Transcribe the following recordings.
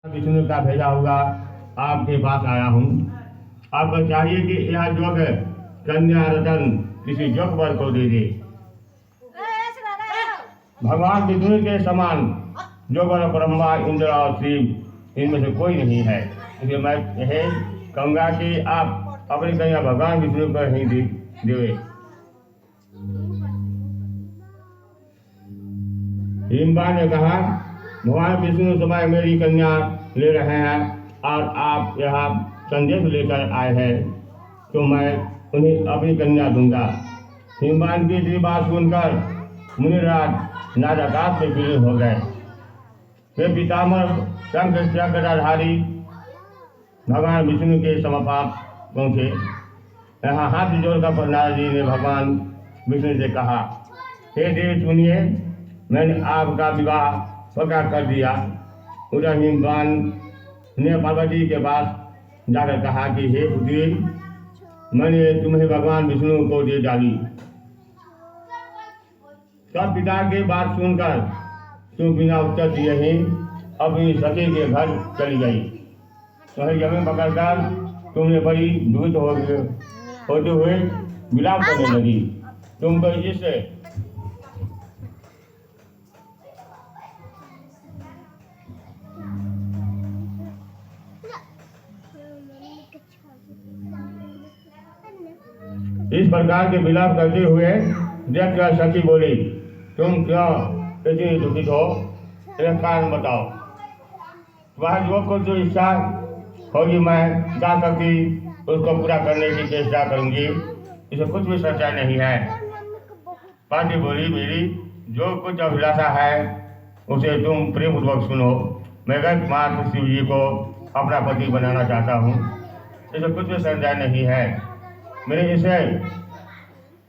विष्णु का भेजा हुआ आपके पास आया हूँ। आपको चाहिए कि यह जोग कन्या रतन किसी जोग वर को दे दे। भगवान विष्णु के समान जोगर ब्रह्मा इंद्र और शिव इनमें से कोई नहीं है। इसलिए मैं यह कहूँगा कि आप अपनी कन्या भगवान विष्णु को ही देवे। हिमवान ने कहा, भगवान विष्णु समय मेरी कन्या ले रहे हैं और आप यहाँ संदेश लेकर आए हैं, तो मैं उन्हें अपनी कन्या दूंगा। हिमवान की इतनी बात सुनकर मुनिराज नाराकाश से विलीन हो गए। वे पितामह शंख चक्रधारी भगवान विष्णु के समपास पहुँचे। यहाँ हाथ जोड़कर नारद जी ने भगवान विष्णु से कहा, हे देव सुनिए, मैंने आपका विवाह पक्का कर दिया। उधर हिमवान ने पार्वती के पास जाकर कहा कि हे पुत्री, मैंने तुम्हें भगवान विष्णु को दे डाली। सब पिता की बात सुनकर तुम बिना उत्तर दिए ही अपनी सखी के घर चली गई। वही जमीन पकड़कर तुमने बड़ी दुखित होते हुए विलाप करने लगी। तुम तो इस प्रकार के विलाप करते हुए देखकर सखी बोली, तुम क्यों इतनी दुखित हो? एक कारण बताओ। वह जो कुछ जो इच्छा होगी मैं जा सकती उसको पूरा करने की चेष्टा करूंगी। इसे कुछ भी सच्चाई नहीं है। पार्वती बोली, मेरी जो कुछ अभिलाषा है उसे तुम प्रेम पूर्वक सुनो। मैं मात्र शिव जी को अपना पति बनाना चाहता हूँ। इसे कुछ भी सच्चाई नहीं है। मेरे इसे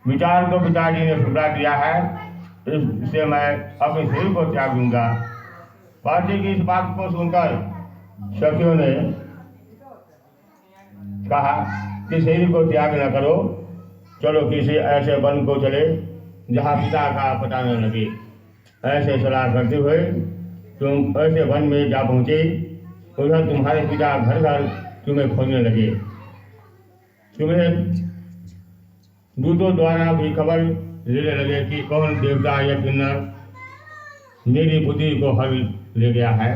विचार को पिताजी ने ठुकरा दिया है, इससे मैं अपने शरीर को त्याग दूंगा। पार्वती की इस बात को सुनकर सखियों ने कहा कि शरीर को त्याग न करो, चलो किसी ऐसे वन को चले जहाँ पिता का पता न लगे। ऐसे सलाह करते हुए तुम ऐसे वन में जा पहुँचे। उधर तुम्हारे पिता घर घर तुम्हें खोजने लगे। तुम्हें दूतों द्वारा भी खबर लेने लगे कि कौन देवता या किन्नर मेरी पुत्री को हर ले गया है।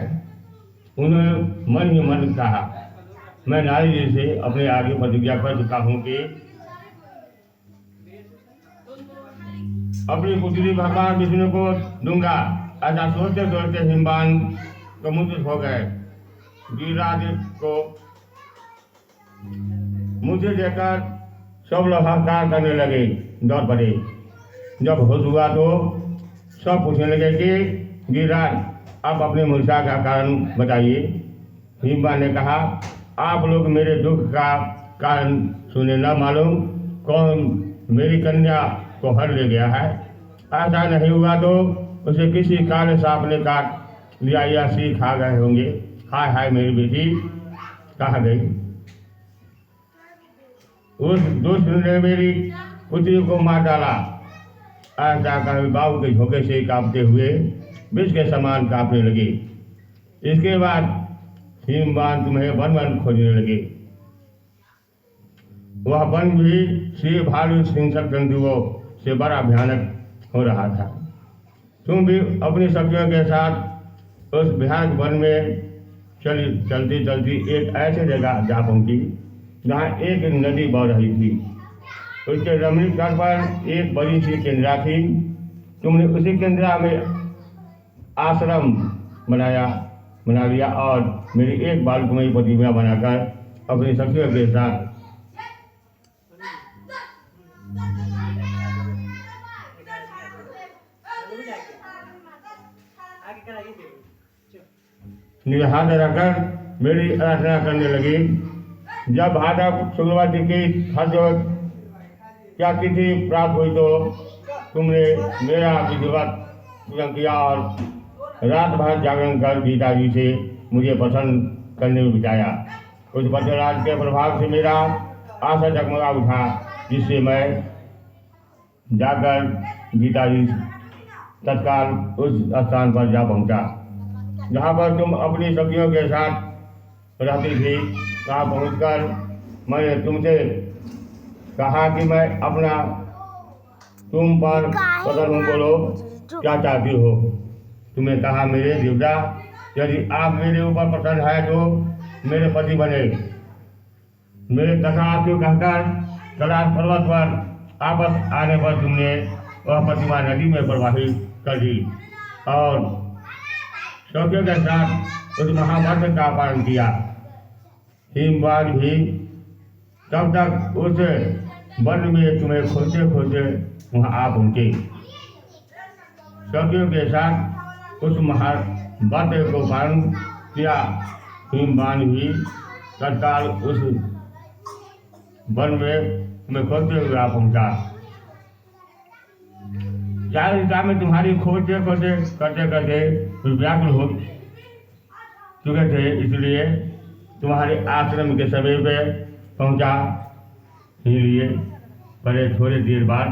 उन्होंने मन ही मन कहा, मैं नारी जी से अपने आगे प्रतिज्ञा कर चुका हूँ कि अपनी पुत्री भगवान विष्णु को दूंगा। ऐसा सोचते सोचते हिमवान समुद्रित हो गए। गिरिराज को मुझे देखकर सब लोग हाहाकार करने लगे, दौड़ पड़े। जब होश हुआ तो सब पूछने लगे कि गिरिराज, आप अपने मूर्छा का कारण बताइए। हिमवान ने कहा, आप लोग मेरे दुख का कारण सुने, न मालूम कौन मेरी कन्या को हर ले गया है। ऐसा नहीं हुआ तो उसे किसी काले सांप ने काट लिया या सी खा गए होंगे। हाय हाय, मेरी बेटी कहाँ गई? उस दुष्ट ने मेरी पुत्री को मार डाला। ऐसा कर बाबू के झोंके से कांपते हुए विष के समान कांपने लगे। इसके बाद हिमवान तुम्हें वन वन खोजने लगे। वह वन भी शिव भालू हिंसक जंतुओं से बड़ा भयानक हो रहा था। तुम भी अपनी सखियों के साथ उस भयानक वन में चलती चलती एक ऐसे जगह जा पहुंची जहाँ एक नदी बह रही थी। उसके रमणीय तट पर एक बड़ी सी केंद्रा थी। तुमने उसी केंद्रा में आश्रम बना लिया और मेरी एक बालकुमयी प्रतिमा बनाकर अपनी सखियों के साथ हाथ रखकर मेरी आराधना करने लगी। जब भाद्रव शुक्रवार की क्या तिथि प्राप्त हुई तो तुमने मेरा विधिवत पूजन किया और रात भर जागरण कर गीता जी से मुझे पसंद करने में बिताया। उस पत्रराज के प्रभाव से मेरा आशा जगमगा उठा, जिससे मैं जाकर गीता जी तत्काल उस स्थान पर जा पहुंचा। जहाँ पर तुम अपनी सखियों के साथ रहती थी, वहाँ पहुँचकर मैंने तुमसे कहा कि मैं अपना तुम पर प्रसन्न हूँ, बोलो क्या चाहती हो। तुम्हें कहा, मेरे देवता, यदि आप मेरे ऊपर प्रसन्न है तो मेरे पति बने। मेरे कथा को कहकर कैलाश पर्वत पर आपस आने पर तुमने वह प्रतिमा नदी में प्रवाहित कर दी और सौख्य के साथ उस महामंत्र का पालन किया। हिमवाद भी तब तक उस वन में तुम्हें खोजते खोजते वहाँ आ पहुँचे। सौख्यों के साथ उस महाव्रत को पालन किया। हिमवान भी तत्काल उस वन में तुम्हें खोजते हुए आ पहुँचा। 4 दिशा में तुम्हारी खोजते खोजते करते करते व्याकुल हो चुके थे, इसलिए तुम्हारे आश्रम के समीप पहुँचा ही लिए। पहले थोड़ी देर बाद